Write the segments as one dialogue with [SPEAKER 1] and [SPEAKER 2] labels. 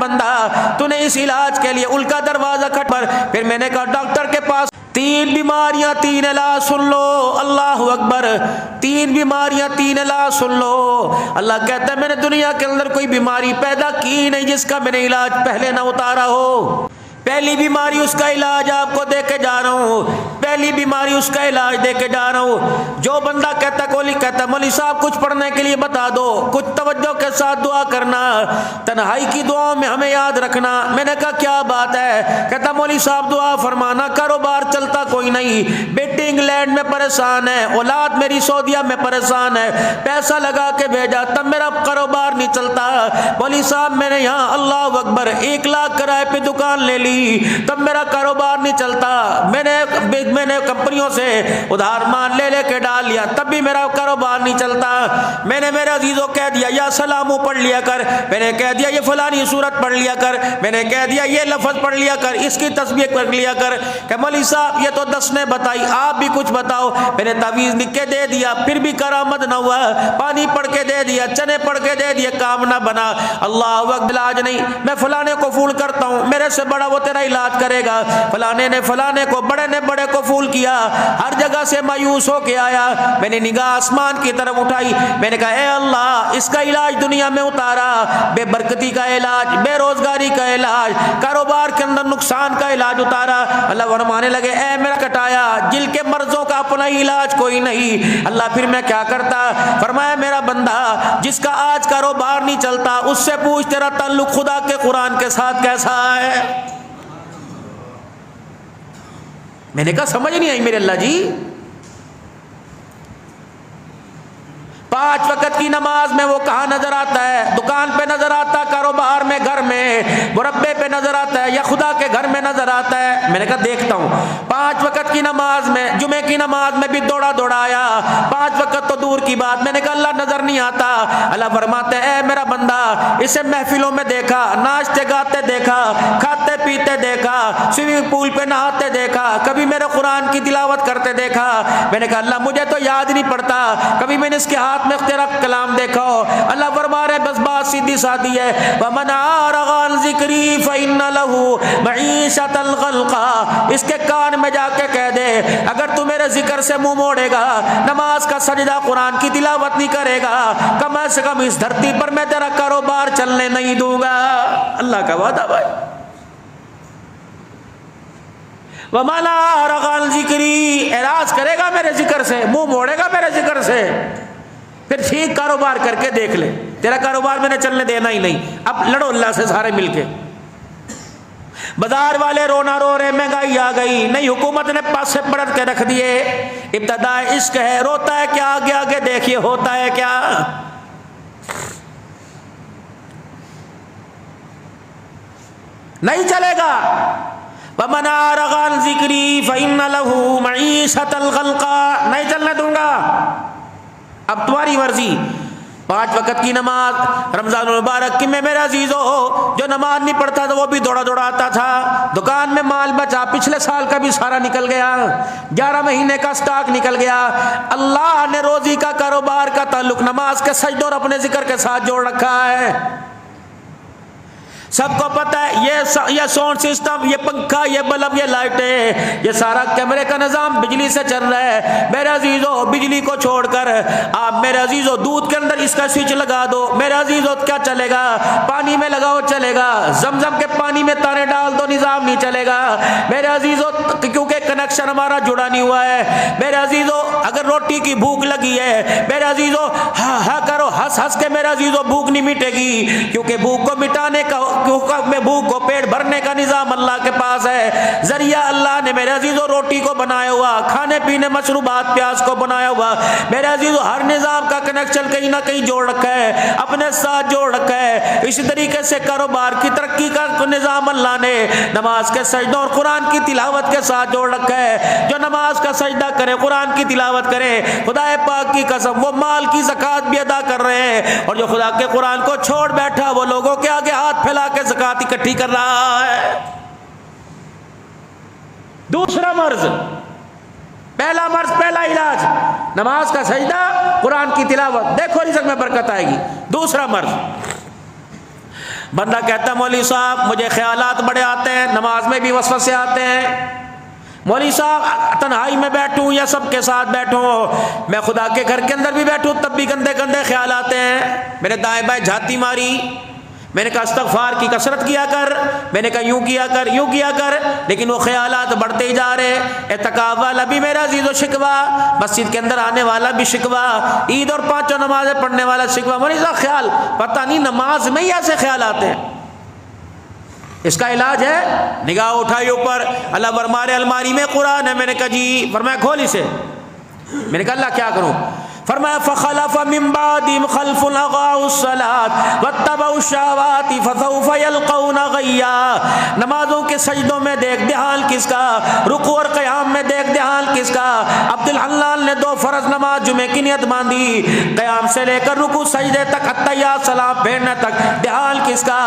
[SPEAKER 1] बंदा तूने इस इलाज के लिए उनका दरवाजा खट पर। फिर मैंने कहा डॉक्टर के पास 3 बीमारियां 3 इलाज सुन लो। अल्लाह अकबर, 3 बीमारियां 3 इलाज सुन लो। अल्लाह कहता है मैंने दुनिया के अंदर कोई बीमारी पैदा की नहीं जिसका मैंने इलाज पहले ना उतारा हो। पहली बीमारी उसका इलाज आपको दे के जा रहा हूँ, पहली बीमारी उसका इलाज दे के जा रहा हूँ। जो बंदा कहता कोली कहता मौलवी साहब कुछ पढ़ने के लिए बता दो, कुछ तवज्जो के साथ दुआ करना, तन्हाई की दुआओं में हमें याद रखना। मैंने कहा क्या बात है? कहता मौलवी साहब दुआ फरमाना, कारोबार चलता कोई नहीं, बेटी इंग्लैंड में परेशान है, औलाद मेरी सऊदीया में परेशान है, पैसा लगा के भेजा तब मेरा कारोबार नहीं चलता। मौलवी साहब मैंने यहाँ अल्लाह अकबर 1 लाख किराए पे दुकान ले ली तब मेरा कारोबार नहीं चलता। मैंने कंपनियों से उधार मान ले लेके डाल लिया तब भी मेरा कारोबार नहीं चलता। मैंने मेरे अजीजों कह दिया या सलामू पढ़ लिया कर, मैंने कह दिया ये फलानी सूरत पढ़ लिया कर, मैंने कह दिया ये लफ्ज पढ़ लिया कर, इसकी तस्बीह कर लिया कर। मौलवी साहब ये तो 10 ने बताई, आप भी कुछ बताओ। मैंने तावीज़ लिख के दे दिया फिर भी करामत न हुआ, पानी पढ़ के दे दिया, चने पढ़ के दे दिए, काम ना बना। अल्लाह अकबर, इलाज नहीं। मैं फलाने को फूल करता हूँ, मेरे से बड़ा वो तेरा इलाज करेगा। फलाने ने फलाने को, बड़े ने बड़े को फूल किया, हर जगह से मायूस होके आया। मैंने निगाह आसमान की तरफ उठाई, मैंने कहा ए अल्लाह इसका इलाज दुनिया में उतारा, बेबरकती का इलाज, बेरोजगारी का इलाज, कारोबार के अंदर नुकसान का इलाज उतारा। अल्लाह फरमाने लगे ए मेरा कटाया, जिल के मर्जों का अपना ही इलाज कोई नहीं। अल्लाह फिर मैं क्या करता? फरमाया मेरा बंदा जिसका आज कारोबार नहीं चलता उससे पूछ तेरा ताल्लुक खुदा के कुरान के साथ कैसा है। मैंने कहा समझ नहीं आई मेरे अल्लाह जी। 5 वक्त की नमाज में वो कहाँ नजर आता है? दुकान पे नजर आता, कारोबार में, घर में, मुरब्बे पे नजर आता है या खुदा के घर में नजर आता है? मैंने कहा देखता हूँ। 5 वक्त की नमाज में, जुमे की नमाज में भी दौड़ा दौड़ा आया, 5 वक्त तो दूर की बात। मैंने कहा अल्लाह नजर नहीं आता। अल्लाह फरमाते हैं मेरा बंदा इसे महफिलों में देखा, नाचते गाते देखा, खाते पीते देखा, स्विमिंग पूल पे नहाते देखा, कभी मेरे कुरान की तिलावत करते देखा। मैंने कहा अल्लाह मुझे तो याद नहीं पड़ता, कभी मैंने इसके हाथ में तेरा कलाम देखा हो। अल्लाह फरमा रहे बस बात सीधी सादी है, वमन आरग़ अन ज़िक्री फ़इन्न लहू मईशतल ग़ल्क़ा। इसके कान में जाके कह दे अगर तू मेरे जिक्र से मुंह मोड़ेगा, नमाज का सजदा, कुरान की तिलावत नहीं करेगा, कम से कम इस धरती पर मैं तेरा कारोबार चलने नहीं दूंगा। अल्लाह का वादा भाई। वमन आरग़ अन ज़िक्री, एराज करेगा मेरे जिक्र से, मुंह मोड़ेगा मेरे जिक्र से, फिर ठीक कारोबार करके देख ले, तेरा कारोबार मैंने चलने देना ही नहीं। अब लड़ो अल्लाह से सारे मिलके। बाजार वाले रोना रो रहे, महंगाई आ गई, नई हुकूमत ने पास से पलट के रख दिए, इब्तिदा इश्क है, रोता है क्या, आगे आगे देखिए होता है क्या। नहीं चलेगा। वमन आरग़ अन ज़िक्री फ़इन्न लहू मईशतल ग़ल्क़ा, नहीं चलने दूंगा। अब तुम्हारी मर्जी। 5 वक्त की नमाज रमजान मुबारक की में मेरा अजीजो हो, जो नमाज नहीं पढ़ता था वो भी दौड़ा दौड़ा आता था। दुकान में माल बचा, पिछले साल का भी सारा निकल गया, 11 महीने का स्टॉक निकल गया। अल्लाह ने रोजी का, कारोबार का ताल्लुक नमाज के सजदों और अपने जिक्र के साथ जोड़ रखा है। सबको पता है ये साउंड सिस्टम, ये पंखा, ये बल्ब, ये लाइटें, ये सारा कैमरे का निजाम बिजली से चल रहा है। मेरे अजीजों बिजली को छोड़कर आप मेरे अजीजों दूध के अंदर इसका स्विच लगा दो, मेरे अजीजों क्या चलेगा? पानी में लगाओ चलेगा, जमजम के पानी में तारे डाल दो निजाम नहीं चलेगा। मेरे अजीजों क्योंकि कनेक्शन हमारा जुड़ा नहीं हुआ है। मेरे अजीजों अगर रोटी की भूख लगी है, मेरे अजीजों हा करो, हंस हंस के मेरे अजीजों भूख नहीं मिटेगी, क्योंकि भूख को मिटाने का, में भूख को पेट भरने का निजाम अल्लाह के पास है। जरिया अल्लाह ने मेरे अजीजों रोटी को बनाया हुआ, खाने पीने मशरूबात प्याज को बनाया हुआ। मेरे अजीजों हर निजाम का कनेक्शन कहीं ना कहीं जोड़ रखा है, अपने साथ जोड़ रखा है। इसी तरीके से कारोबार की तरक्की का निजाम अल्लाह ने नमाज के सजदों और कुरान की तिलावत के साथ जोड़ रखा है। जो नमाज का सजदा करे, कुरान की तिलावत करे, खुदा पाक की कसम वो माल की ज़कात भी अदा कर रहे हैं। और जो खुदा के कुरान को छोड़ बैठा वो लोगों के आगे हाथ फैला के ज़कात इकट्ठी कर रहा है। दूसरा मर्ज, पहला मर्ज, पहला इलाज नमाज का सजदा, कुरान की तिलावत, देखो रिज़्क़ में बरकत आएगी। दूसरा मर्ज बंदा कहता है मौलवी साहब मुझे ख्यालात बड़े आते हैं, नमाज में भी वसवसे आते हैं। मौलवी साहब तन्हाई में बैठूं या सबके साथ बैठूं, मैं खुदा के घर के अंदर भी बैठूं तब भी गंदे गंदे ख्याल आते हैं। मैंने दाएं बाएं झाती मारी, मैंने कहा इस्तग़फ़ार की कसरत किया कर, मैंने कहा यूं किया कर यूं किया कर, लेकिन वो ख्यालात बढ़ते ही जा रहे। एतकाफ़ वाला भी मेरा अज़ीज़ो शिकवा, मस्जिद के अंदर आने वाला भी शिकवा, ईद और पाँचों नमाजें पढ़ने वाला शिकवा। मौलवी साहब ख्याल पता नहीं नमाज में ही ऐसे ख्याल आते हैं। इसका इलाज है निगाह उठाई ऊपर, अल्लाह फरमाए अलमारी में कुरान है। मैंने कहा जी, फरमाया खोल इसे। मैंने कहा अल्लाह क्या करूं? फरमाया फखलफ मिन बादिहिम खल्फुन अगाउस्सलात वत्तबउश्शहवाति फसौफ यल्कौना गय्या। नमाजों के सजदों में देख दे हाल किसका, रुकू और क़याम में देख दे हाल किसका। अब्दुल हल्लाल ने 2 फर्ज नमाज जुमे की नियत बांधी, क़याम से लेकर रुकू सजदे तक अत्तहियात सलाम फेरने तक दे हाल किसका।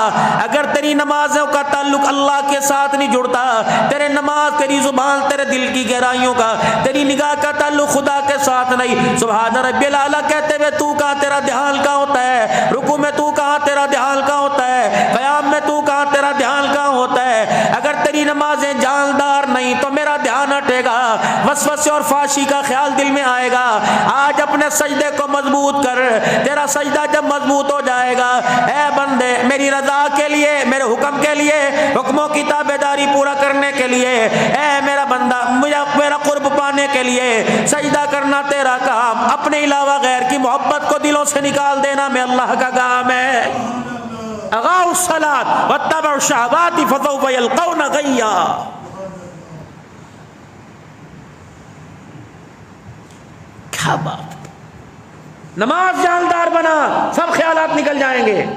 [SPEAKER 1] अगर तेरी नमाजों का ताल्लुक अल्लाह के साथ नहीं जुड़ता, तेरे नमाज तेरी जुबान तेरे दिल की गहराइयों का, तेरी निगाह का ताल्लुक खुदा के साथ नहीं, सुभान रब्बिल आला कहते हुए तू कहाँ तेरा ध्यान कहाँ होता है, रुकू में तू कहाँ तेरा ध्यान कहाँ होता है, क़याम में तू कहाँ तेरा ध्यान कहाँ होता है। अगर तेरी नमाजें जानदार नहीं तो मेरा ध्यान हटेगा, वसवसे और फाशी का ख्याल दिल में आएगा। आज अपने सजदे को मजबूत कर, तेरा सजदा जब मजबूत हो जाएगा, ऐ बंदे मेरी रजा के लिए, मेरे हुक्म के लिए, हुक्मों की ताबेदारी पूरा करने के लिए, ऐ मेरा बंदा मुझे मेरा कुर्ब पाने के लिए सजदा करना तेरा काम, अपने अलावा गैर की मोहब्बत को दिलों से निकाल देना में अल्लाह का काम है। अगाउस्सलात वत्तबउश्शहवाति फसौफ यल्कौना गय्या। क्या बात, नमाज जानदार बना, सब ख्यालात निकल जाएंगे।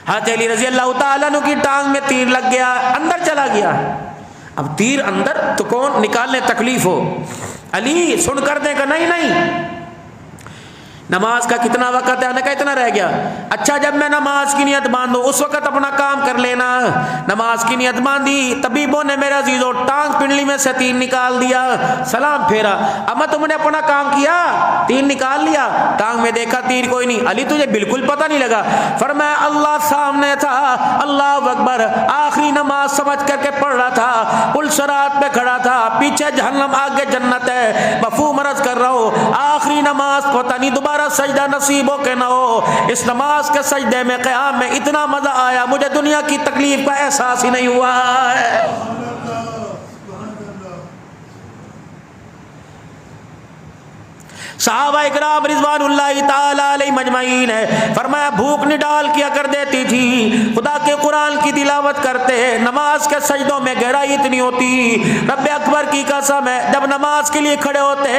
[SPEAKER 1] हज़रत अली रज़ी अल्लाह तआला अन्हु की टांग में तीर लग गया, अंदर चला गया। अब तीर अंदर तो कौन निकालने तकलीफ हो, अली सुन कर देगा नहीं नहीं। नमाज का कितना वक़्त है, आने का इतना रह गया। अच्छा जब मैं नमाज की नियत बांधूं उस वक़्त अपना काम कर लेना। नमाज की नियत बांधी, तबीबों ने मेरा अज़ीज़ों टांग पिंडली में से तीर निकाल दिया, सलाम फेरा। अब तुमने अपना काम किया, तीर निकाल लिया, टांग में देखा तीर कोई नहीं। अली तुझे बिल्कुल पता नहीं लगा? फरमाया अल्लाह सामने था, अल्लाह अकबर, आखिरी नमाज समझ करके पढ़ रहा था, पुल सरात पे खड़ा था, पीछे जहन्नम आगे जन्नत है, मफहूम अर्ज़ कर रहा हूँ। आखिरी नमाज पता नहीं दोबारा सजदा नसीब हो के ना हो। इस नमाज के सजदे में क़याम में इतना मजा आया, मुझे दुनिया की तकलीफ का एहसास ही नहीं हुआ है। सहाबा इकराम रिज़वानुल्लाहि ताला अलैहिम अजमईन है, फरमाया भूख निडाल किया कर देती थी, खुदा के कुरान की तिलावत करते, नमाज के सजदों में गहराई इतनी होती। रब्बे अकबर की कसम है, जब नमाज के लिए खड़े होते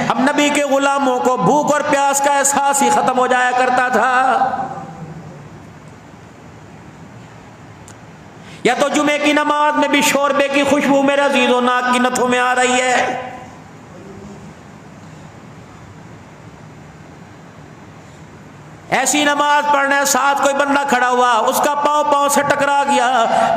[SPEAKER 1] हम नबी के गुलामों को भूख और प्यास का एहसास ही खत्म हो जाया करता था। या तो जुमे की नमाज में भी शोरबे की खुशबू मेरे अज़ीज़ों नाक की नथों में आ रही है। ऐसी नमाज पढ़ने साथ कोई बंदा खड़ा हुआ, उसका पाँव से टकरा गया,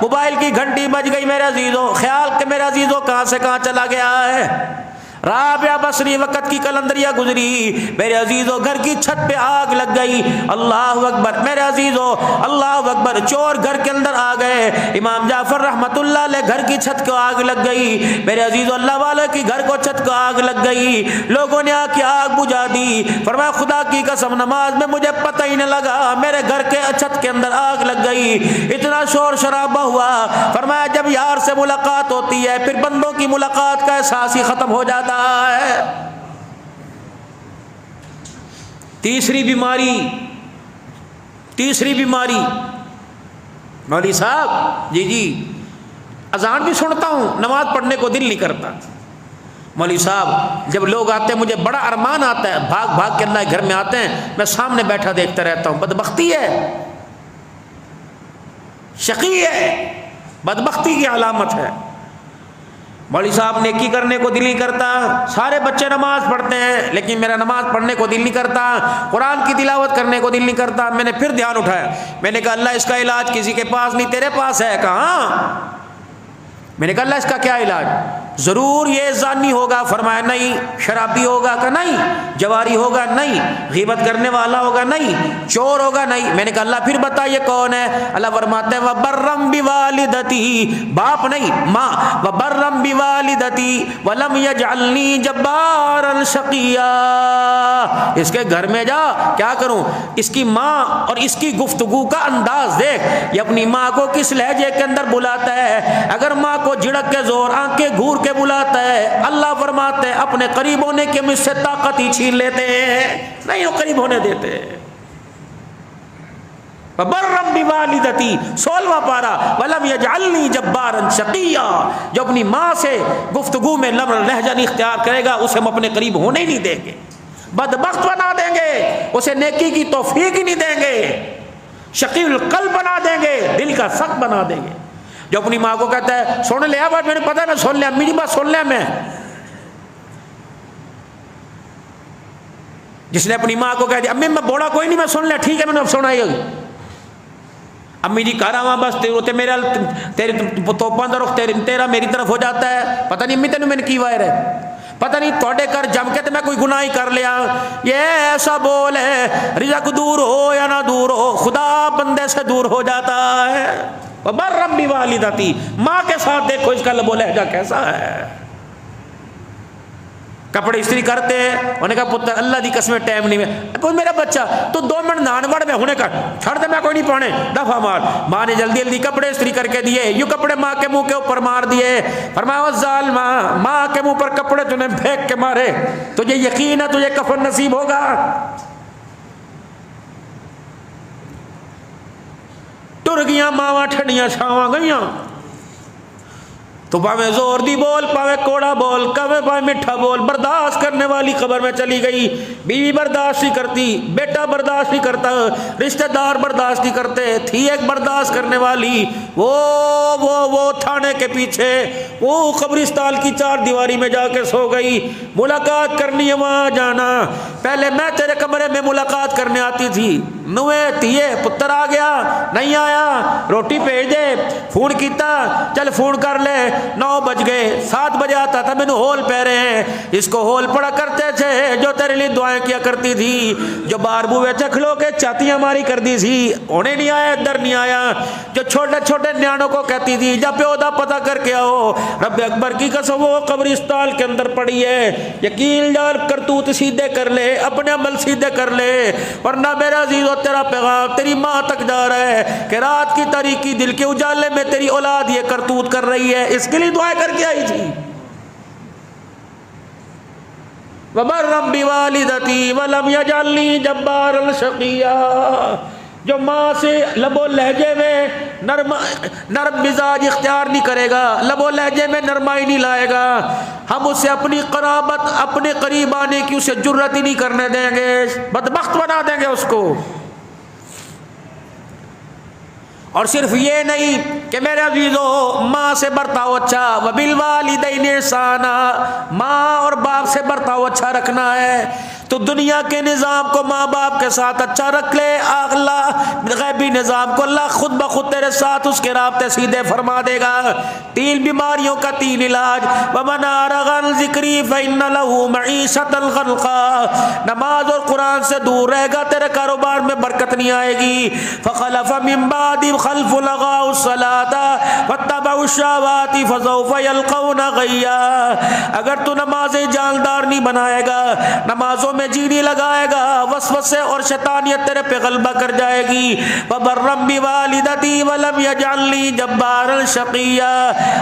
[SPEAKER 1] मोबाइल की घंटी बज गई मेरे अजीजों, ख्याल के मेरे अजीजों कहाँ से कहाँ चला गया है। राबिया बसरी वक़्त की कलंदरिया गुजरी, मेरे अजीजों घर की छत पे आग लग गई। अल्लाह अकबर मेरे अजीजों, अल्लाह अकबर, चोर घर के अंदर आ गए। इमाम जाफर रहमतुल्लाह अलैह घर की छत को आग लग गई। मेरे अजीजों अल्लाह वाले की घर को छत को आग लग गई, लोगों ने आके आग बुझा दी। फरमाया खुदा की कसम नमाज में मुझे पता ही नहीं लगा मेरे घर के छत के अंदर आग लग गई, इतना शोर शराबा हुआ। फरमाया जब यार से मुलाकात होती है फिर बंदों की मुलाकात का एहसास ही खत्म हो जाता है। तीसरी बीमारी मौलवी साहब जी अजान भी सुनता हूं, नमाज पढ़ने को दिल नहीं करता। मौलवी साहब जब लोग आते हैं मुझे बड़ा अरमान आता है, भाग भाग के अल्लाह घर में आते हैं, मैं सामने बैठा देखता रहता हूं। बदबख्ती है, शकी है, बदबख्ती की अलामत है। मौलवी साहब नेकी करने को दिल नहीं करता, सारे बच्चे नमाज पढ़ते हैं लेकिन मेरा नमाज पढ़ने को दिल नहीं करता, कुरान की तिलावत करने को दिल नहीं करता। मैंने फिर ध्यान उठाया, मैंने कहा अल्लाह इसका इलाज किसी के पास नहीं, तेरे पास है। कहाँ? मैंने कहा अल्लाह इसका क्या इलाज? ज़रूर ये जानी होगा? फरमाया नहीं। शराबी होगा का? नहीं। जवारी होगा? नहीं। गीबत करने वाला होगा? नहीं। चोर होगा? नहीं। मैंने कहा अल्लाह फिर बताइए कौन है? अल्लाह फरमाते हैं वबर्रम बिवालिदती, बाप नहीं माँ, वबर्रम बिवालिदती वलम यजअलनी जब्बारन शकिया। इसके घर में जा, क्या करूं? इसकी माँ और इसकी गुफ्तगू का अंदाज देख, ये अपनी माँ को किस लहजे के अंदर बुलाता है। अगर माँ को झिड़क के जोर आंखें घूर के बुलाता है, अल्लाह फरमाते हैं अपने करीब होने के मुझसे ताकत ही छीन लेते हैं, नहीं वो करीब होने देते। बर्रम बिवालिदती 16वां पारा, वलम यजअलनी जब्बारन शकिया। जो अपनी माँ से गुफ्तगू में लहजा नहीं इख्तियार करेगा, उसे हम अपने करीब होने ही नहीं देंगे, बदबख्त बना देंगे, उसे नेकी की तौफीक ही नहीं देंगे, शकील कल्ब बना देंगे, दिल का सख्त बना देंगे। जो अपनी माँ को कहता है सुन लिया बात, मैंने पता है मैं सुन लिया, मेरी बात सुन लिया मैं। जिसने अपनी माँ को कह दिया अम्मी मैं बोला कोई नहीं, मैं सुन लिया, ठीक है मैंने अब सुनाई होगी। अम्मी जी कह रहा वहां बस तेरे मेरा तेरे तोपा दर तेरा मेरी तरफ हो जाता है, पता नहीं अम्मी तेन मैंने की वायर है, पता नहीं थोड़े घर जम के तो मैं कोई गुनाह ही कर लिया। ये ऐसा बोल है, रिज़्क़ दूर हो या ना दूर हो, खुदा बंदे से दूर हो जाता है। बर्रम बिवालिदती, माँ के साथ देखो इसका लबो लहजा कैसा है। कपड़े इस्त्री करते हैं, उन्होंने कहा पुत्र अल्लाह दी कसम टाइम नहीं है, मेरा बच्चा तो 2 मिनट नहान वड़ में होने का छड़ दे, मैं कोई नहीं पाने, दफा मार। माँ ने जल्दी जल्दी कपड़े इस्त्री करके दिए, यूं कपड़े माँ के मुंह के ऊपर मार दिए। फरमाया जालिमा, माँ के मुंह पर कपड़े तूने फेंक के मारे, तुझे यकीन है तुझे कफन नसीब होगा? टुर गया मावा ठंडिया छावा गईया, तो पावे जोर दी बोल, पावे कोड़ा बोल, कवे पावे मिठा बोल, बर्दाश्त करने वाली कब्र में चली गई। बीवी बर्दाश्त नहीं करती, बेटा बर्दाश्त नहीं करता, रिश्तेदार बर्दाश्त नहीं करते। थी एक बर्दाश्त करने वाली, वो थाने के पीछे वो कब्रिस्तान की 4 दीवारी में जाके सो गई। मुलाकात करनी है वहाँ जाना, पहले मैं तेरे कमरे में मुलाकात करने आती थी, नुए थिए पुत्र आ गया नहीं आया, रोटी भेज दे, फोन किया चल फोन कर ले, 9 बज गए, 7 बजे आता था, मैंने होल पहरे हैं, इसको होल पड़ा करते थे, जो तेरे लिए दुआएं किया करती थी, जो बार बुए चखलो के चातियां मारी कर दी थी, उन्हें नहीं आया, इधर नहीं आया, जो छोटे छोटे न्याणों को कहती थी जब प्योदा पता करके आओ, रब अकबर की कसम वो कब्रिस्तान के अंदर पड़ी है, यकीन जान करतूत सीधे कर ले, अपने अमल सीधे कर ले, वरना मेरा अजीजों तेरा पैगाम तेरी माँ तक जा रहा है कि रात की तारीकी दिल के उजाले में तेरी औलाद ये करतूत कर रही है, इसके लिए दुआएं करके आई थी। वबर्रम बिवालिदती वलम यजअलनी जब्बारन शकिया। जो माँ से लबो लहजे में नरम मिजाज इख्तियार नहीं करेगा, लबो लहजे में नरमाई नहीं लाएगा, हम उसे अपनी कराबत अपने करीब आने की उसे जुर्रत ही नहीं करने देंगे, बदबख्त बना देंगे उसको। और सिर्फ ये नहीं कि मेरे अजीजों माँ से बर्ताव अच्छा, वबिल वालिदैन ihसाना, माँ और बाप से बर्ताव अच्छा रखना है तो दुनिया के निज़ाम को माँ बाप के साथ अच्छा रख ले, अल्लाह गैबी निज़ाम को अल्लाह खुद ब खुद तेरे साथ उसके राब्ते सीधे फरमा देगा। 3 बीमारियों का 3 इलाज, वमन अअरज़ अन ज़िक्री फ़इन्न लहू मईशतन ज़न्क़ा, नमाज और कुरान से दूर रहेगा तेरे कारोबार में बरकत नहीं आएगी। फ़ख़लफ़ मिन बादिहिम ख़ल्फ़ुन अज़ाउस सलाता वत्तबउश शहवाति फ़सौफ़ यल्क़ौना ग़य्या। अगर तू नमाज़ें जानदार नहीं बनाएगा, नमाजों में जी नहीं लगाएगा, वसवसे और शैतानियत तेरे पे गलबा कर जाएगी। वबर्रम बिवालिदती वलम यजअलनी जब्बारन शकिया।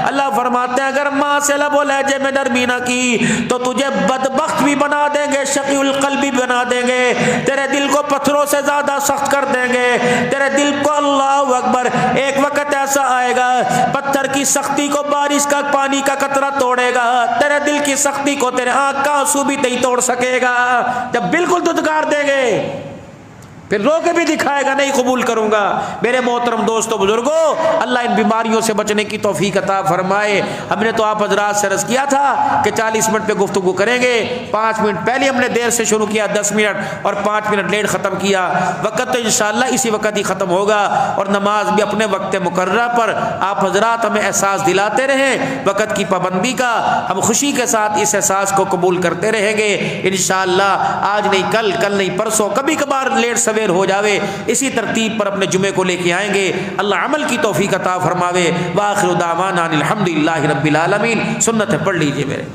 [SPEAKER 1] अल्लाह फरमाते हैं अगर माँ से लबो लहजे में नरमी ना की तो तुझे बदबख्त भी बना देंगे, शकीउल क़ल्ब भी बना देंगे, तेरे दिल को पत्थरों से ज्यादा सख्त कर देंगे, तेरे दिल को अल्लाह अकबर एक वक्त ऐसा आएगा पत्थर की सख्ती को बारिश का पानी का कतरा तोड़ेगा, तेरे दिल की सख्ती को तेरे आँख का आंसू भी नहीं तोड़ सकेगा। जब बिल्कुल दुदकार देंगे फिर रो के भी दिखाएगा नहीं कबूल करूंगा। मेरे मोहतरम दोस्तों बुजुर्गों, अल्लाह इन बीमारियों से बचने की तौफीक अता फरमाए। हमने तो आप हजरात से अर्ज़ किया था कि 40 मिनट पे गुफ्तगू करेंगे, 5 मिनट पहले हमने देर से शुरू किया, 10 मिनट और 5 मिनट लेट ख़त्म किया। वक़्त तो इंशाअल्लाह इसी वक्त ही ख़त्म होगा और नमाज भी अपने वक्त मुकर्रर पर आप हजरात हमें एहसास दिलाते रहें वक़्त की पाबंदी का। हम खुशी के साथ इस एहसास को कबूल करते रहेंगे इंशाअल्लाह। आज नहीं कल, कल नहीं परसों, कभी कभार लेट सवेर हो जावे, इसी तरतीब पर अपने जुमे को लेके आएंगे। अल्लाह अमल की तौफीक अता फरमावे। व आखिरु दावाना अनिल हम्दुलिल्लाहि रब्बिल आलमीन। सुन्नत पढ़ लीजिए मेरे।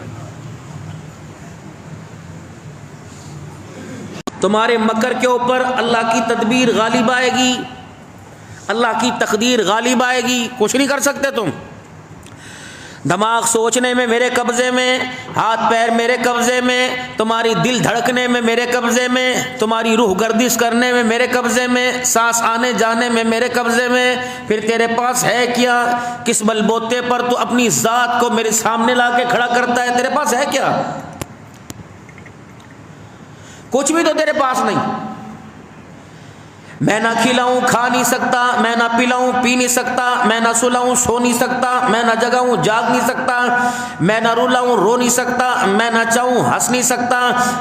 [SPEAKER 1] तुम्हारे मकर के ऊपर अल्लाह की तदबीर गालिब आएगी, अल्लाह की तकदीर गालिब आएगी, कुछ नहीं कर सकते तुम। दिमाग सोचने में मेरे कब्जे में, हाथ पैर मेरे कब्जे में, तुम्हारी दिल धड़कने में मेरे कब्जे में, तुम्हारी रूह गर्दिश करने में मेरे कब्जे में, सांस आने जाने में मेरे कब्जे में। फिर तेरे पास है क्या? किस बलबोते पर तू अपनी जात को मेरे सामने ला के खड़ा करता है? तेरे पास है क्या? कुछ भी तो तेरे पास नहीं। मैं ना खिलाऊं खा नहीं सकता, मैं ना पिलाऊं पी नहीं सकता, मैं ना सुलाऊं सो नहीं सकता, मैं ना जगाऊं जाग नहीं सकता, मैं ना रुलाऊं रो नहीं सकता, मैं ना चाहूं हंस नहीं सकता।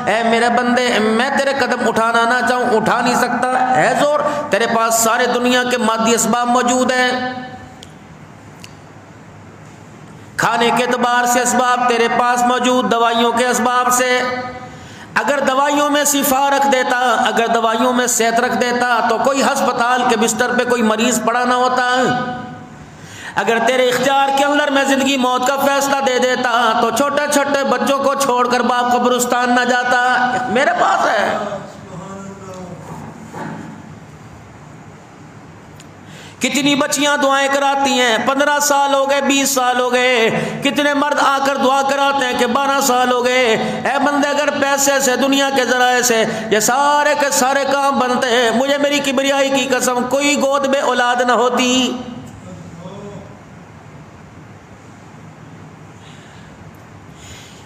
[SPEAKER 1] ऐ मेरे बंदे, मैं तेरे कदम उठाना ना चाहूं उठा नहीं सकता। है जोर, तेरे पास सारे दुनिया के मादी असबाब मौजूद हैं, खाने के एतबार से असबाब तेरे पास मौजूद, दवाइयों के असबाब से। अगर दवाइयों में शिफा रख देता, अगर दवाइयों में सेहत रख देता तो कोई अस्पताल के बिस्तर पे कोई मरीज पड़ा ना होता। अगर तेरे इख्तियार के अंदर मैं जिंदगी मौत का फैसला दे देता तो छोटे छोटे बच्चों को छोड़कर बाप कब्रिस्तान ना जाता। मेरे पास है। कितनी बच्चियां दुआएं कराती हैं, 15 साल हो गए, 20 साल हो गए। कितने मर्द आकर दुआ कराते हैं कि 12 साल हो गए। ऐ बंदे, अगर पैसे से दुनिया के जराए से ये सारे के सारे काम बनते हैं, मुझे मेरी किबरियाई की कसम कोई गोद में औलाद ना होती।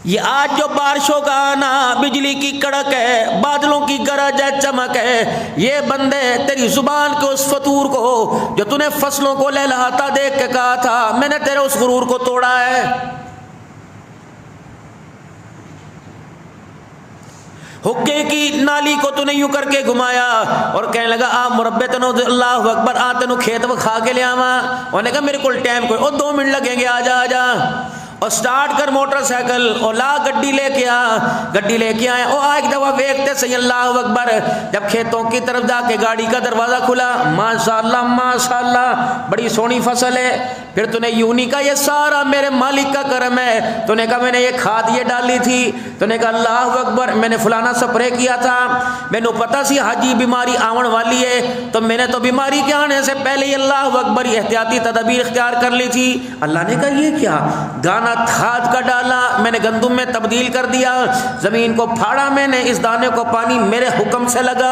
[SPEAKER 1] ये आज जो बारिशों का आना, बिजली की कड़क है, बादलों की गरज है, चमक है, ये बंदे तेरी जुबान के उस फतूर को जो तूने फसलों को लहलहाता देख के कहा था, मैंने तेरे उस गुरूर को तोड़ा है। हुक्के की नाली को तूने यूं करके घुमाया और कहने लगा आ मुरब्बे तनो अल्लाह अकबर, आ तेनू खेत में खा के ले आवा। उन्होंने कहा मेरे को टाइम कोई, और 2 मिनट लगेंगे, आजा आजा। और स्टार्ट कर मोटरसाइकिल और ला गड्डी लेके आ। गड्डी लेके आए और आ एक दफा देखते सही अल्लाह अकबर। जब खेतों की तरफ जाके गाड़ी का दरवाजा खुला, माशाअल्लाह माशाअल्लाह बड़ी सोहनी फसल है। फिर तूने यूं नहीं कहा ये सारा मेरे मालिक का करम है, तूने कहा मैंने ये खाद ये डाली थी, तूने कहा अल्लाह अकबर मैंने फलाना स्प्रे किया था, मैंने पता सी हाजी बीमारी आवन वाली है, तो मैंने तो बीमारी के आने से पहले ही अल्लाह अकबर एहतियाती तदबीर इख्तियार कर ली थी। अल्लाह ने कहा ये क्या? दाना खाद का डाला, मैंने गंदुम में तब्दील कर दिया, जमीन को फाड़ा मैंने, इस दाने को पानी मेरे हुक्म से लगा,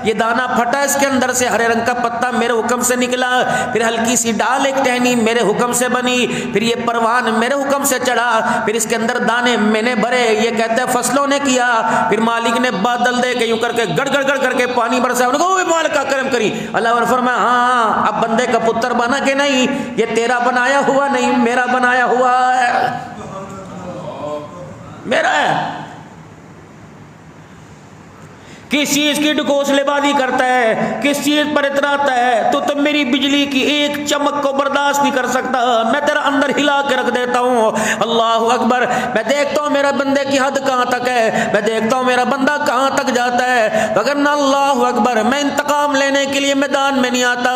[SPEAKER 1] ये दाना फटा, इसके अंदर से हरे रंग का पत्ता मेरे हुक्म से निकला, फिर हल्की सी डाल एक टहनी मेरे हुक्म से बनी, फिर ये परवान मेरे हुक्म से चढ़ा, फिर इसके अंदर दाने मैंने भरे। ये कहते हैं फसलों ने किया। फिर मालिक ने बादल दे के यूं करके गड़ गड़ गड़ करके पानी बरसा। उन्होंने मालिक का करम करी। अल्लाह ने फरमाया हाँ, अब बंदे का पुत्र बना के नहीं, ये तेरा बनाया हुआ नहीं, मेरा बनाया हुआ है, मेरा है। किस चीज की ढकोसलेबाजी करता है, किस चीज पर इतराता है? तो मेरी बिजली की एक चमक को बर्दाश्त नहीं कर सकता, मैं तेरा अंदर हिला के रख देता हूँ। अल्लाह अकबर। मैं देखता हूँ मेरा बंदे की हद कहाँ तक है, मैं देखता हूँ मेरा बंदा कहाँ तक जाता है। वगरना अल्लाह अकबर, मैं इंतकाम लेने के लिए मैदान में नहीं आता।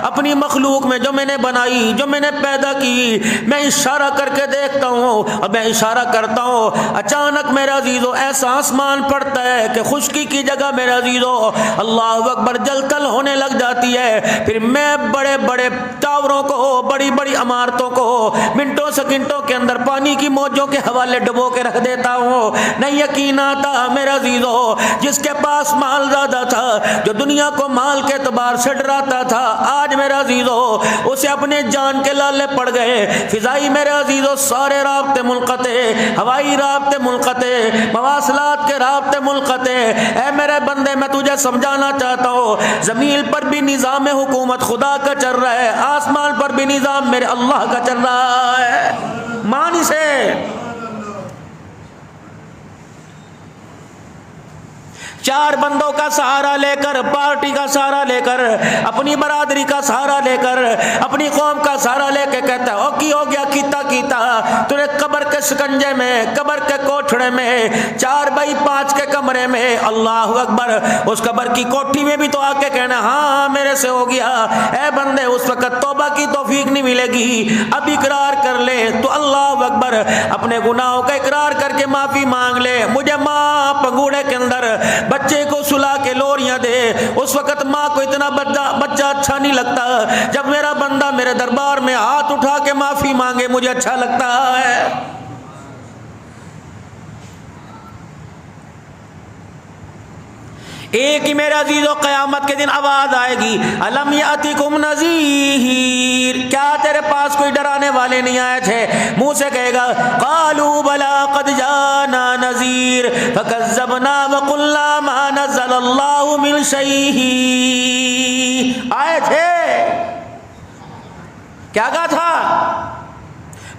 [SPEAKER 1] अपनी मखलूक में जो मैंने बनाई, जो मैंने पैदा की, मैं इशारा करके देखता हूँ। अब मैं इशारा करता हूँ, अचानक मेरा अजीजों ऐसा आसमान पड़ता है कि खुश्की की जगह मेरे अजीजों अल्लाह अकबर जलतल होने लग जाती है। फिर मैं बड़े बड़े टावर टावरों को, बड़ी बड़ी इमारतों को मिनटों सेकंडों के अंदर पानी की मौजों के हवाले डुबो के रख देता हूँ। नहीं यकीन आता मेरा अजीजों, जिसके पास माल ज्यादा था, जो दुनिया को माल के एतबार से डराता था, आज मेरा अजीजों उसे अपने जान के लाले पड़ गए। फिजाई मेरे अजीजों सारे राब्ते मुनक़ते, हवाई राब्ते मुनक़ते, मवासलात के राब्ते मुनक़ते। ऐ मेरे बंदे, मैं तुझे समझाना चाहता हूँ, जमीन पर भी निज़ाम हुकूमत खुदा का चल रहा है, आसमान पर भी निज़ाम मेरे अल्लाह का चल रहा है। मान इसे। चार बंदों का सहारा लेकर, पार्टी का सहारा लेकर, अपनी बरादरी का सहारा लेकर, अपनी कौम का सहारा लेकर कहता है ओ की हो गया कीता कीता, तूने कब्र के शिकंजे में, कब्र के कोठड़े में, 4x5 के कमरे में, अल्लाह अकबर, उस कब्र की कोठी में भी तो आके कहना हाँ मेरे से हो गया। ऐ बंदे, उस वक्त तौबा की तौफीक नहीं मिलेगी, अब इकरार कर ले तो अल्लाह अकबर, अपने गुनाहों का इकरार करके माफी मांग ले। मुझे माँ पंगूड़े के अंदर बच्चे को सुला के लोरियां दे, उस वक्त माँ को इतना बच्चा अच्छा नहीं लगता। जब मेरा बंदा मेरे दरबार में हाथ उठा के माफी मांगे मुझे अच्छा लगता है। एक ही मेरे अजीजों क़यामत के दिन आवाज आएगी, अलम यातिकुम नज़ीर, क्या तेरे पास कोई डराने वाले नहीं आए थे? मुंह से कहेगा क़ालू बला क़द जाना नज़ीर फ़कज़्ज़बना व क़ुल्ना मा नज़्ज़लल्लाहु मिन शैई। आए थे, क्या कहा था?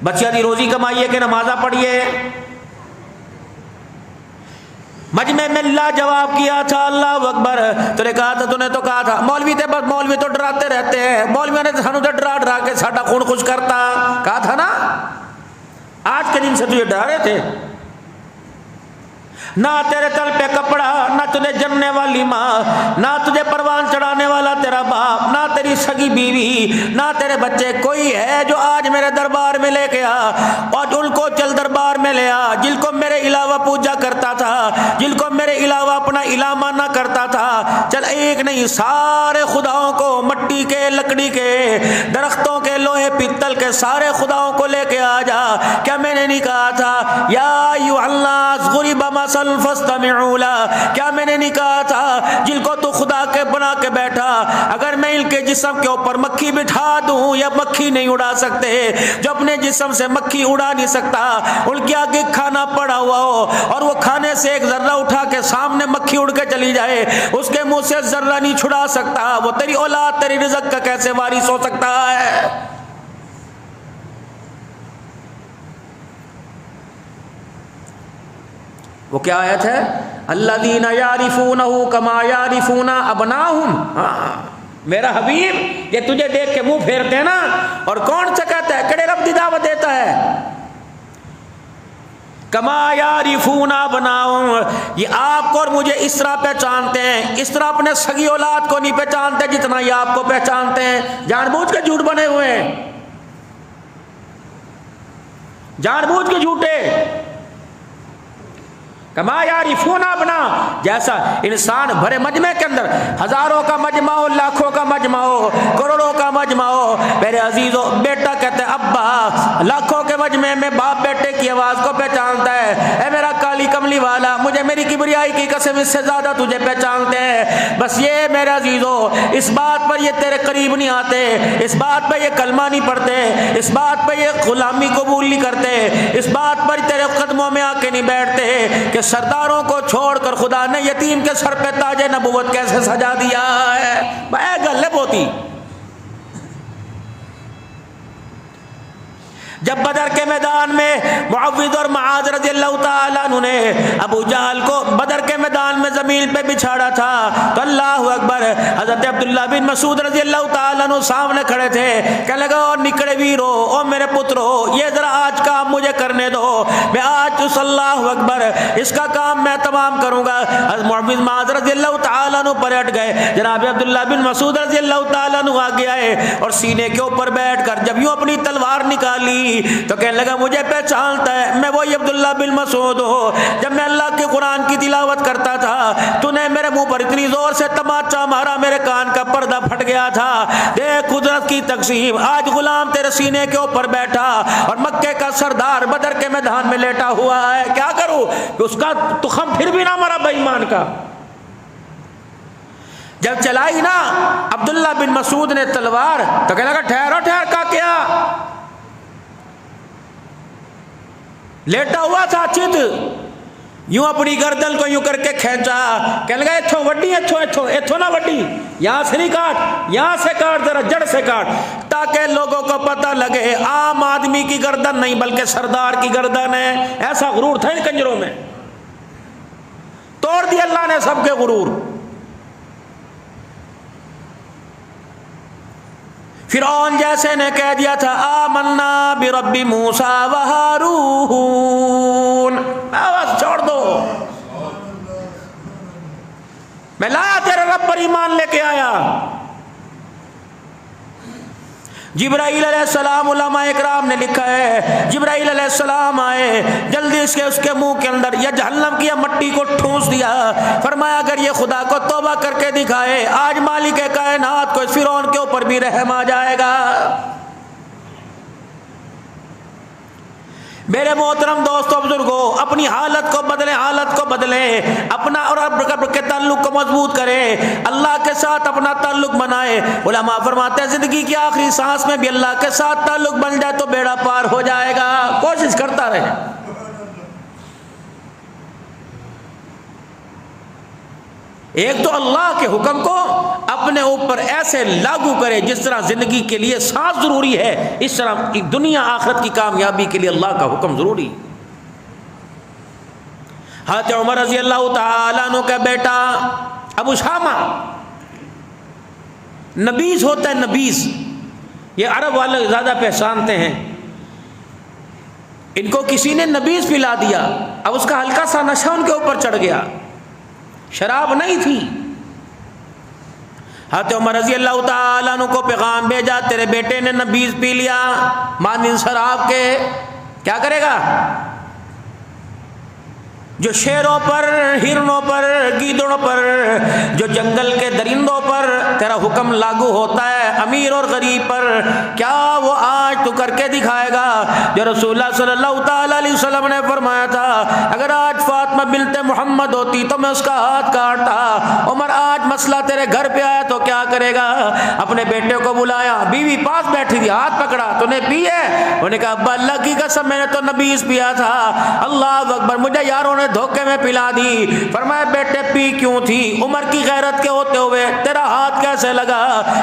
[SPEAKER 1] बच्चियां दी रोजी कमाइए के नमाजा पढ़िए। मजमे में ला जवाब किया था, अल्लाह अकबर। तूने कहा था, तूने तो कहा था मौलवी थे, बस मौलवी तो डराते रहते हैं, मौलवियों ने सानू तो डरा डरा के साडा खून खुश करता, कहा था ना। आज के दिन से तुझे डरा रहे थे, ना तेरे तल पे कपड़ा, ना तुझे जमने वाली माँ, ना तुझे परवान चढ़ाने वाला तेरा बाप, ना तेरी सगी बीवी, ना तेरे बच्चे। कोई है जो आज मेरे दरबार में लेके आ और उनको चल दरबार में ले आ, जिनको मेरे अलावा पूजा करता था, जिनको मेरे अलावा अपना इलाह माना करता था। चल एक नहीं, सारे खुदाओं को, मट्टी के, लकड़ी के, दरख्तों के, लोहे पीतल के सारे खुदाओं को लेके आ जा। क्या मैंने नहीं कहा था या अय्युहन्नास गुरिबा मसल फस्तमिऊ ला? क्या मैंने नहीं कहा था जिनको तू खुदा के बना के बैठा, अगर मैं इनके जिस्म के ऊपर मक्खी बिठा दूं या मक्खी नहीं उड़ा सकते, जो अपने जिस्म से मक्खी उड़ा नहीं सकता, उनके आगे खाना पड़ा हुआ हो और वो खाने से एक जर्रा उठा के सामने मक्खी उड़ के चली जाए, उसके मुंह से जर्रा नहीं छुड़ा सकता, वो तेरी औलाद, तेरी रिज़्क़ का कैसे वारिस हो सकता है? वो क्या आयत है? अल्लज़ीना यारिफूनहु कमा यारिफूना अबनाहुम। हाँ मेरा हबीब, ये तुझे देख के मुंह फेरते हैं ना, और कौन सा कहता है, कड़े रब दी दावत देता है, कमा यारिफूना अबनाहुम, ये आपको और मुझे इस तरह पहचानते हैं, इस तरह अपने सगी औलाद को नहीं पहचानते जितना ये आपको पहचानते हैं। जानबूझ के झूठ बने हुए हैं, जानबूझ के झूठे। कमा यारिफूना बना, जैसा इंसान भरे मजमे के अंदर हजारों का मजमा हो, लाखों का मजमा हो, करोड़ों का मजमा हो, मेरे अजीजों, बेटा कहते हैं अब्बा, लाखों के मजमे में बाप बेटे की आवाज को पहचानता है। ऐ मेरा काली कमली वाला, मुझे मेरी किबरियाई की कसम इससे ज्यादा तुझे पहचानते हैं। बस ये मेरे अजीजों, इस बात पर ये तेरे करीब नहीं आते, इस बात पर ये कलमा नहीं पढ़ते, इस बात पर ये गुलामी कबूल नहीं करते, इस बात पर तेरे कदमों में आके नहीं बैठते कि सरदारों को छोड़कर खुदा ने यतीम के सर पे ताजे नबूवत कैसे सजा दिया है। गल्ले होती जब बदर के मैदान में मुअव्विद और मुआज रज़ियल्लाहु ताला अन्हु ने अबू जहल को बदर के मैदान में जमीन पे बिछाड़ा था, तो अल्लाह अकबर, हजरत अब्दुल्लाह बिन मसूद रज़ियल्लाहु ताला अन्हु सामने खड़े थे। कहने लगा, और निकड़े वीरो, ओ मेरे पुत्रो, ये जरा आज काम मुझे करने दो, मैं आज तो अल्लाह अकबर इसका काम मैं तमाम करूंगा। मुअव्विद मुआज रज़ियल्लाहु ताला अन्हु पलट गए, जनाब अब्दुल्लाह बिन मसूद रज़ियल्लाहु ताला अन्हु आगे आए और सीने के ऊपर बैठ कर जब यूं अपनी तलवार निकाली दी तो कहने लगा मुझे पहचानता है, मैं वही अब्दुल्ला बिन मसूद हूँ। जब मैं अल्लाह के कुरान की तिलावत करता था तूने मेरे मुंह पर इतनी जोर से तमाचा मारा मेरे कान का पर्दा फट गया था। देख कुदरत की तकसीम, आज गुलाम तेरे सीने के ऊपर बैठा और मक्के का सरदार बदर के मैदान में लेटा हुआ है, क्या करूं? उसका तुखम फिर भी ना मरा बेईमान का। जब चलाई ना अब्दुल्ला बिन मसूद ने तलवार तो कहने लगा ठहरो ठहर का क्या, लेटा हुआ था चित, यूं अपनी गर्दन को यूं करके खींचा, कहने लगा इथों वड्डी, इथों ना वड्डी, यहां से नहीं काट, यहां से काट, जरा जड़ से काट, ताकि लोगों को पता लगे आम आदमी की गर्दन नहीं बल्कि सरदार की गर्दन है। ऐसा गुरूर था इन कंजरों में, तोड़ दिया अल्लाह ने सबके गुरूर। फिरौन जैसे ने कह दिया था आमन्ना बिरब्बी मूसा व हारून, आवाज छोड़ दो, मैं लाया तेरे रब पर ईमान लेके आया। जिब्राइल अलैहिस्सलाम, उलमा इकराम ने लिखा है जिब्राइल अलैहिस्सलाम आए, जल्दी इसके उसके मुंह के अंदर या जहन्नम की मट्टी को ठूंस दिया, फरमाया अगर ये खुदा को तौबा करके दिखाए आज मालिक कायनात को फिरौन के ऊपर भी रहम आ जाएगा। मेरे मोहतरम दोस्तों बुजुर्गों, अपनी हालत को बदले, हालत को बदले, अपना और रब के ताल्लुक को मजबूत करें, अल्लाह के साथ अपना ताल्लुक बनाए। उलमा फरमाते हैं जिंदगी की आखिरी सांस में भी अल्लाह के साथ ताल्लुक बन जाए तो बेड़ा पार हो जाएगा। कोशिश करता रहे। एक तो अल्लाह के हुक्म को अपने ऊपर ऐसे लागू करे जिस तरह जिंदगी के लिए सांस जरूरी है, इस तरह की दुनिया आखिरत की कामयाबी के लिए अल्लाह का हुक्म जरूरी। हज़रत उमर रज़ी अल्लाह तआला अन्हु का बेटा अबू शामा, नबीज होता है, नबीज, ये अरब वाले ज्यादा पहचानते हैं। इनको किसी ने नबीज पिला दिया, अब उसका हल्का सा नशा उनके ऊपर चढ़ गया, शराब नहीं थी। हज़रत उमर रज़ी अल्लाह तआला अन्हु को पैगाम भेजा तेरे बेटे ने नबीज पी लिया मानिन शराब के, क्या करेगा? जो शेरों पर, हिरणों पर, गीदड़ों पर, जो जंगल के दरिंदों पर तेरा हुक्म लागू होता है अमीर और गरीब पर, क्या वो आज तू करके दिखाएगा जो रसूलुल्लाह सल्लल्लाहु अलैहि वसल्लम ने फरमाया था अगर आज फातिमा बिन्ते मोहम्मद होती तो मैं उसका हाथ काटता। उमर आज मसला तेरे घर पे आया तो क्या करेगा? अपने बेटे को बुलाया, बीवी पास बैठी थी, हाथ पकड़ा, तूने पी है? उन्होंने कहा अब्बा अल्लाह की कसम मैंने तो नबीज पिया था। अल्लाह अकबर, मुझे यारों ने धोखे में पिला दी। फरमाया बेटे पी क्यों थी? उमर की गैरत के होते हुए तेरा हाथ कैसे लगा?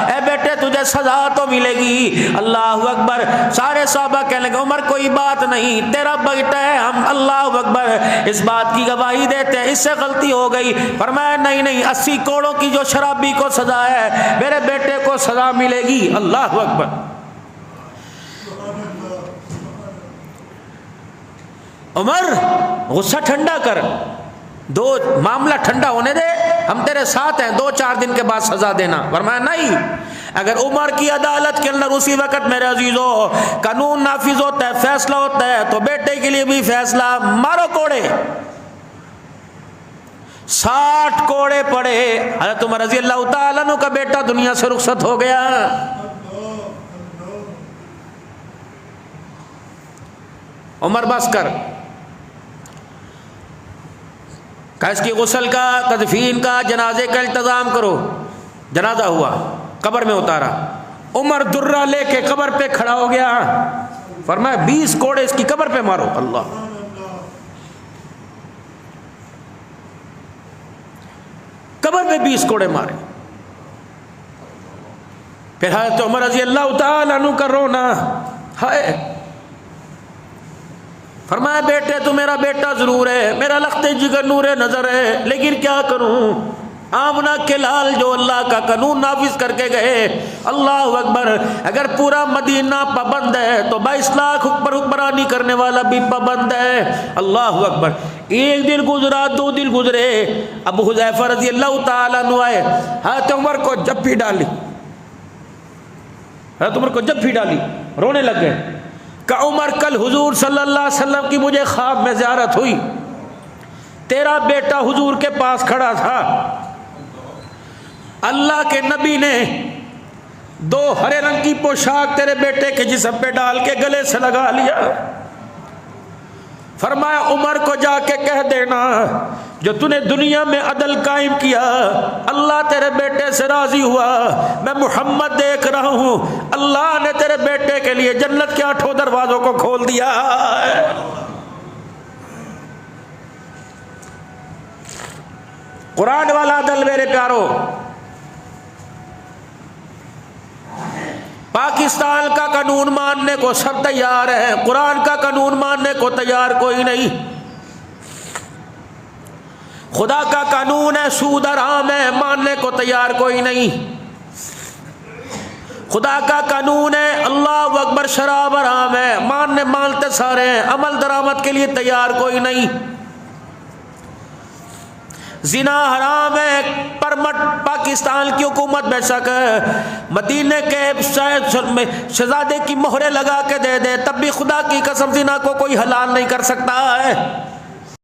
[SPEAKER 1] ए बेटे तुझे सजा तो मिलेगी। अल्लाह अकबर। सारे साहबा कहने लगे उमर कोई बात नहीं, तेरा बेटा है, हम अल्लाह अकबर इस बात की गवाही देते हैं, इससे गलती हो गई। फरमाया नहीं नहीं, 80 करोड़ों की जो शराबी को सजा है मेरे बेटे को सजा मिलेगी। अल्लाह अकबर। उमर गुस्सा ठंडा कर, दो मामला ठंडा होने दे, हम तेरे साथ हैं, 2-4 दिन के बाद सजा देना। फरमाया नहीं, अगर उमर की अदालत के अंदर उसी वक्त मेरे अजीजों कानून नाफिज होता है, फैसला होता है, तो बेटे के लिए भी फैसला, मारो कोड़े। 60 कोड़े पड़े। हज़रत उमर रज़ी अल्लाह तआला अन्हु का बेटा दुनिया से रुखसत हो गया। उमर बस कर, इसकी गुस्ल का, तदफीन का, जनाजे का इंतजाम करो। जनाजा हुआ, कब्र में उतारा, उमर दुर्रा लेके कब्र पे खड़ा हो गया। फरमाया 20 कोड़े इसकी कब्र पे मारो। अल्लाह, कब्र पे 20 कोड़े मारे। फिर हज़रत उमर रज़ी अल्लाह तआला अन्हु का रोना, हाय। फरमाया बेटे तू मेरा बेटा जरूर है, मेरा लख्ते जिगर नूरे नजर है, लेकिन क्या करूं? आमना के लाल जो अल्लाह का कानून नाफिज करके गए। अल्लाह अकबर। अगर पूरा मदीना पाबंद है तो 22 लाख हुक्मरानी करने वाला भी पाबंद है। अल्लाह अकबर। एक दिन गुजरा, 2 दिन गुजरे, अबू हुज़ैफा रज़ी अल्लाह तआला अन्हु आए, हज़रत उमर को जप्फी डाली, हज़रत उमर को जप्फी डाली, रोने लग गए। का उमर कल हुजूर सल्लल्लाहु अलैहि वसल्लम की मुझे ख्वाब में ज़ियारत हुई, तेरा बेटा हुजूर के पास खड़ा था, अल्लाह के नबी ने 2 हरे रंग की पोशाक तेरे बेटे के जिस्म पे डाल के गले से लगा लिया। फरमाया उमर को जाके कह देना जो तूने दुनिया में अदल कायम किया, अल्लाह तेरे बेटे से राजी हुआ, मैं मुहम्मद देख रहा हूं, अल्लाह ने तेरे बेटे के लिए जन्नत के 8 दरवाजों को खोल दिया। कुरान वाला दल मेरे प्यारो, पाकिस्तान का कानून मानने को सब तैयार है, कुरान का कानून मानने को तैयार कोई नहीं। खुदा का कानून है सूद हराम है, मानने को तैयार कोई नहीं। खुदा का कानून है अल्लाह अकबर शराब हराम है, मानते सारे हैं, अमल दरामद के लिए तैयार कोई नहीं। जिना हराम है, परमट पाकिस्तान की हुकूमत बेशक मदीने के शहजादे की मोहरे लगा के दे दे, तब भी खुदा की कसम जिना को कोई हलाल नहीं कर सकता है।